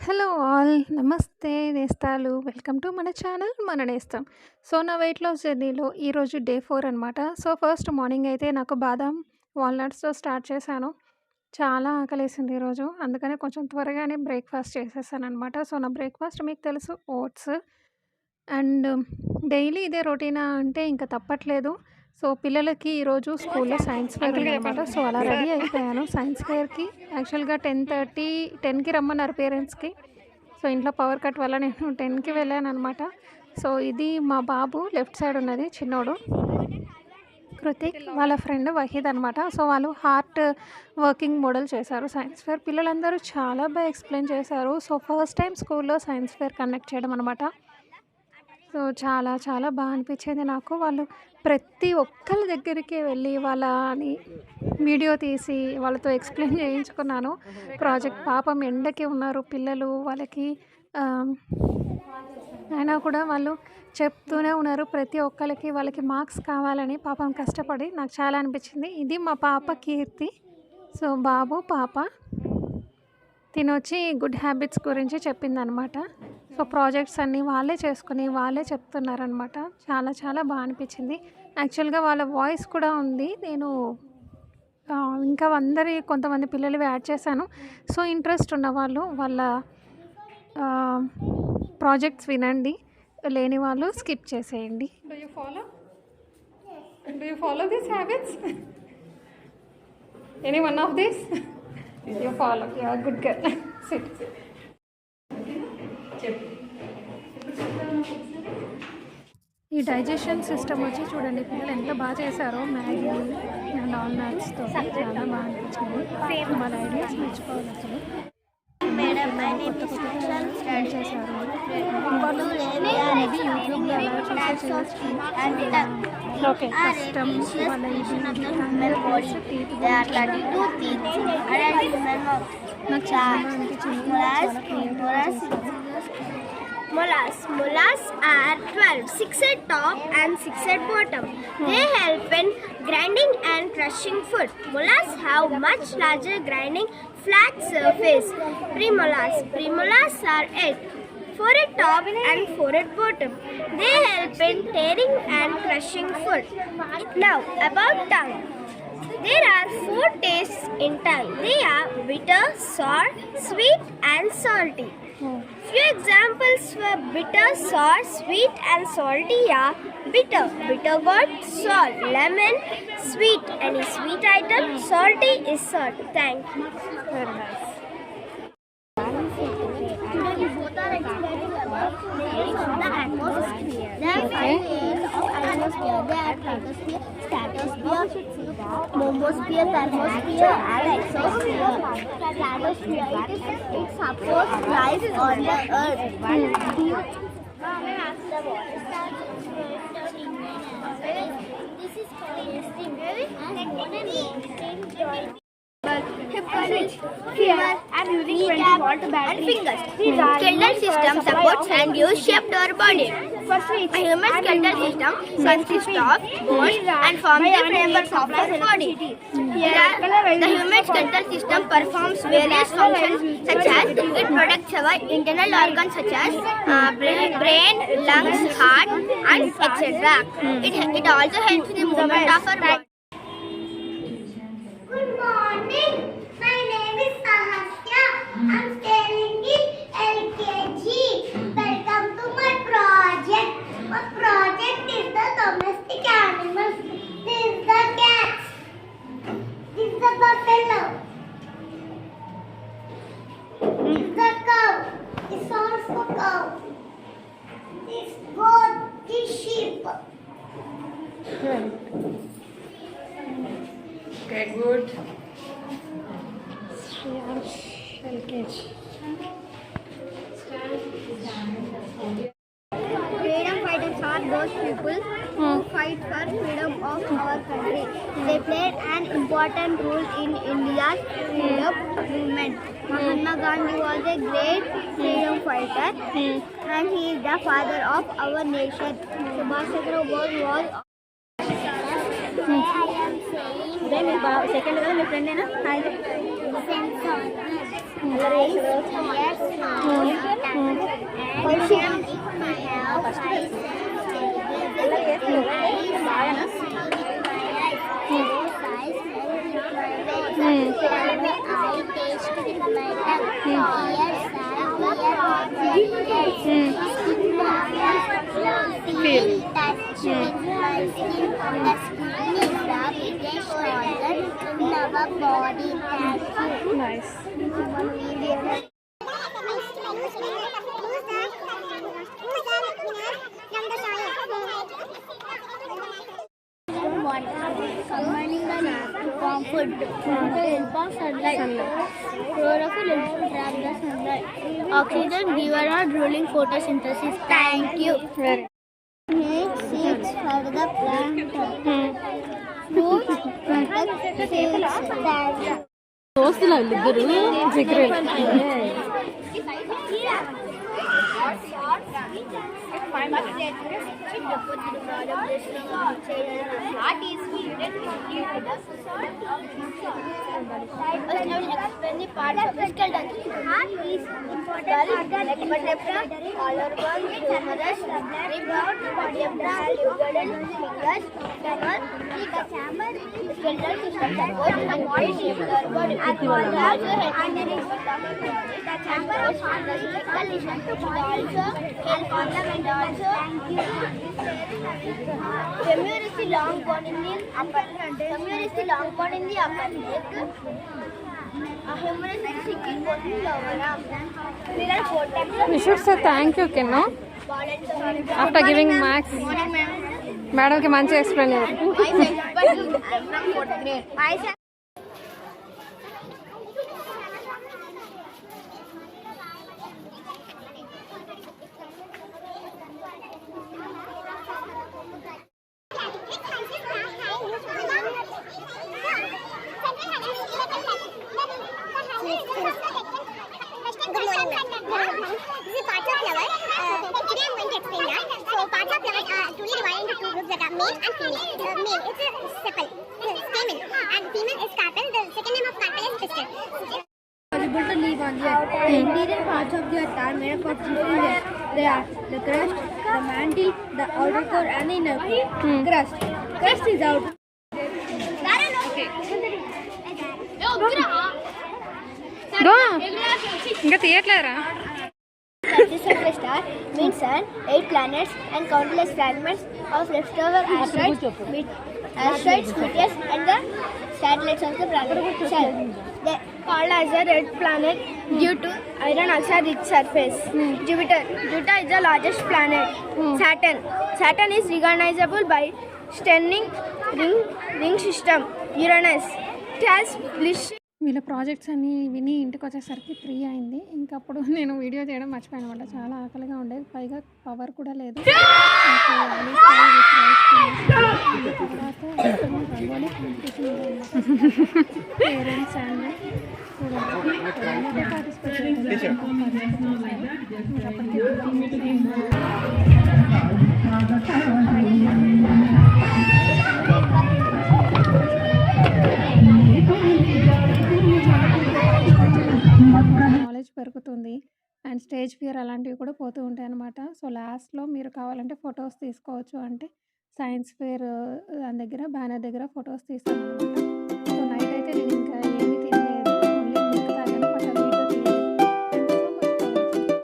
Hello all నమస్తే నేస్తాలు welcome to మన channel మన నేస్తం. సో నా వెయిట్ లాస్ జర్నీలో ఈరోజు డే 4 అనమాట. సో ఫస్ట్ మార్నింగ్ అయితే నాకు బాదాం వాల్నట్స్తో స్టార్ట్ చేశాను. చాలా ఆకలేసింది ఈరోజు, అందుకనే కొంచెం త్వరగానే బ్రేక్ఫాస్ట్ చేసేసాను అనమాట. సో నా బ్రేక్ఫాస్ట్ మీకు తెలుసు, ఓట్స్. అండ్ డైలీ ఇదే రొటీనా అంటే ఇంకా తప్పట్లేదు. సో పిల్లలకి ఈరోజు స్కూల్లో సైన్స్ ఫేర్ ఉందన్నమాట. సో అలా రెడీ అయిపోయాను సైన్స్ ఫేర్కి. యాక్చువల్గా 10:10కి రమ్మన్నారు పేరెంట్స్కి. సో ఇంట్లో పవర్ కట్ వల్ల నేను 10కి వెళ్ళాను అనమాట. సో ఇది మా బాబు లెఫ్ట్ సైడ్ ఉన్నది చిన్నోడు కృతిక్, వాళ్ళ ఫ్రెండ్ వహీద్ అనమాట. సో వాళ్ళు హార్ట్ వర్కింగ్ మోడల్ చేశారు సైన్స్ ఫేర్. పిల్లలందరూ చాలా బాగా ఎక్స్ప్లెయిన్ చేశారు. సో ఫస్ట్ టైం స్కూల్లో సైన్స్ ఫేర్ కండక్ట్ చేయడం అనమాట. సో చాలా చాలా బాగా అనిపించింది నాకు. వాళ్ళు ప్రతి ఒక్కరి దగ్గరికి వెళ్ళి వాళ్ళని వీడియో తీసి వాళ్ళతో ఎక్స్ప్లెయిన్ చేయించుకున్నాను ప్రాజెక్ట్. పాపం ఎండకి ఉన్నారు పిల్లలు, వాళ్ళకి అయినా కూడా వాళ్ళు చెప్తూనే ఉన్నారు ప్రతి ఒక్కరికి వాళ్ళకి మార్క్స్ కావాలని. పాపం కష్టపడి నాకు చాలా అనిపించింది. ఇది మా పాప కీర్తి. సో బాబు పాప తినొచ్చి గుడ్ హ్యాబిట్స్ గురించి చెప్పిందనమాట. సో ప్రాజెక్ట్స్ అన్నీ వాళ్ళే చేసుకుని వాళ్ళే చెప్తున్నారనమాట. చాలా చాలా బాగా అనిపించింది. యాక్చువల్గా వాళ్ళ వాయిస్ కూడా ఉంది. నేను ఇంకా కొంతమంది పిల్లలు యాడ్ చేశాను. సో ఇంట్రెస్ట్ ఉన్నవాళ్ళు వాళ్ళ ప్రాజెక్ట్స్ వినండి, లేని వాళ్ళు స్కిప్ చేసేయండి. Do you follow these habits? Any one of these? You follow. You are a good girl. Sit. ఈ డైజెషన్ సిస్టమ్ వచ్చి చూడండి, పిల్లలు ఎంత బాగా చేశారో. మ్యాగీ అండ్ ఆల్ నట్స్తో చాలా బాగా అనిపించింది. వాళ్ళ ఐడియాస్ మెచ్చుకోవాలి అసలు. చేశారు యూట్యూబ్లో ఎలా చూసి ఓకే కష్టం వాళ్ళ నాకు చాలా అనిపించింది. Molas are 12, 6 at top and 6 at bottom. They help in grinding and crushing food. Molas have much larger grinding flat surface. Premolars are 8, 4 at top and 4 at bottom. They help in tearing and crushing food. Now about tongue. There are 4 tastes in tongue. They are bitter, sour, sweet and salty. Few examples for bitter, sour, sweet and salty are bitter, bitter gourd, salt, lemon, sweet, any sweet item, salty is salt. Thank you. Very nice. Today we both are explaining about layers of the atmosphere. There are 5 layers of atmosphere. They are troposphere, stratosphere, momosphere, thermosphere and exosphere. Stratosphere, it supports life on the earth. This is fear and using 20-volt battery and fingers. Skeletal system supports and use shaped our body. A human skeletal system consists of bones and forms the framework of our body. The human skeletal system performs various functions such as it protects our internal organs such as brain, lungs, heart and etc. It also helps the movement of our body. Good morning. My name is Sahasya. I'm staying in LKG. Welcome to my project. My project is the domestic animals. This is the cats. This is the buffalo. This is the cow. This is also cow. This goat. This sheep. Okay, good. LKG. Freedom fighters are those people who fight for freedom of our country. They played an important role in India's freedom movement. Mahatma Gandhi was a great freedom fighter and he is the father of our nation. Subhash Chandra Bose was Then second my friend hai na. Body. Nice. Combining the to form food with the help of sunlight. Chlorophyll helps to trap the sunlight. Oxygen given on ruling photosynthesis. Thank you. Very. Seeds for the plant. Fruits for the seeds. దోస్తులు వాళ్ళిద్దరు జిగ్రేల్. Femur is the long bone in the upper. Femur is the long bone in the upper leg. A femur is the single bone in the lower arm. There are 4 types of You should say thank you, Kinno. After giving marks, మేడంకి మంచిగా explain చేయాలి. Good morning, ma'am. This is parts of flower. Today I'm going to explain that. So parts of flower are truly divided into 2 groups, that are male and female. Male is a sepal, stamen, and female is carpel. The second name of carpel is pistil. Possible to live on the earth. The interior parts of the earth are made up of 3 layers. They are the crust, the mantle, the outer core, and the inner core. Crust. Crust is out. దో ఇంకా తీయట్లేరా? Surface of a star means sun, 8 planets, and countless fragments of leftover asteroids, meteors, and the satellites of the planet. Sun. They are called as a red planet due to iron oxide-rich surface. Jupiter. Jupiter is the largest planet. Saturn. Saturn is recognizable by stunning ring system. Uranus. It has bliss. వీళ్ళ projects అన్నీ విని ఇంటికి వచ్చేసరికి 3 అయింది. ఇంకప్పుడు నేను video చేయడం మర్చిపోయాను అనమాట. చాలా ఆకలిగా ఉండేది, పైగా పవర్ కూడా లేదు. పేరెంట్స్ అండ్ నాలెడ్జ్ పెరుగుతుంది అండ్ స్టేజ్ ఫియర్ అలాంటివి కూడా పోతూ ఉంటాయి అన్నమాట. సో లాస్ట్లో మీరు కావాలంటే ఫొటోస్ తీసుకోవచ్చు. అంటే సైన్స్ ఫేర్ దాని దగ్గర బ్యానర్ దగ్గర ఫొటోస్ తీస్తాం అనమాట.